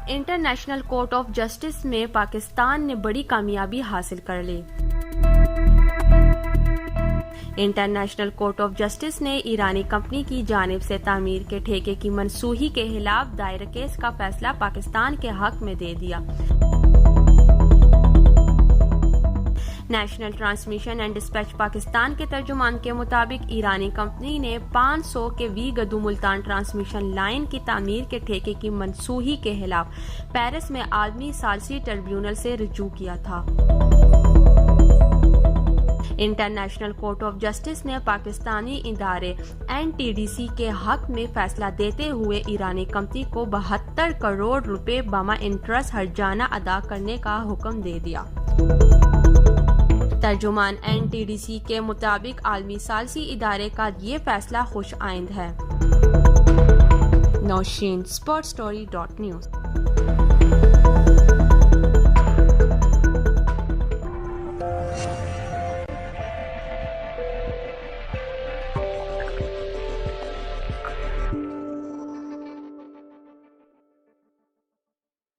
International court of justice में पाकिस्तान ने बड़ी कामयाबी हासिल कर ली। इंटरनेशनल कोर्ट ऑफ जस्टिस ने ईरानी कंपनी की जानिब से तामीर के ठेके की मनसूखी के खिलाफ दायर केस का फैसला पाकिस्तान के हक में दे दिया। National transmission and dispatch Pakistan के तर्जुमान के मुताबिक ईरानी कंपनी ने 500 के वी गदू मुल्तान ट्रांसमिशन लाइन की तामीर के ठेके की मनसूखी के खिलाफ पेरिस में आलमी सालसी ट्रिब्यूनल से रुजू किया था। इंटरनेशनल कोर्ट ऑफ जस्टिस ने पाकिस्तानी इदारे NTDC के हक में फैसला देते हुए ईरानी कंपनी को 72 करोड़ रुपए बमा इंटरेस्ट हर्जाना अदा करने का हुक्म दे दिया। तर्जुमान NTDC के मुताबिक आलमी सालसी इदारे का ये फैसला खुश आइंद है। नौशीन, sportstory.news।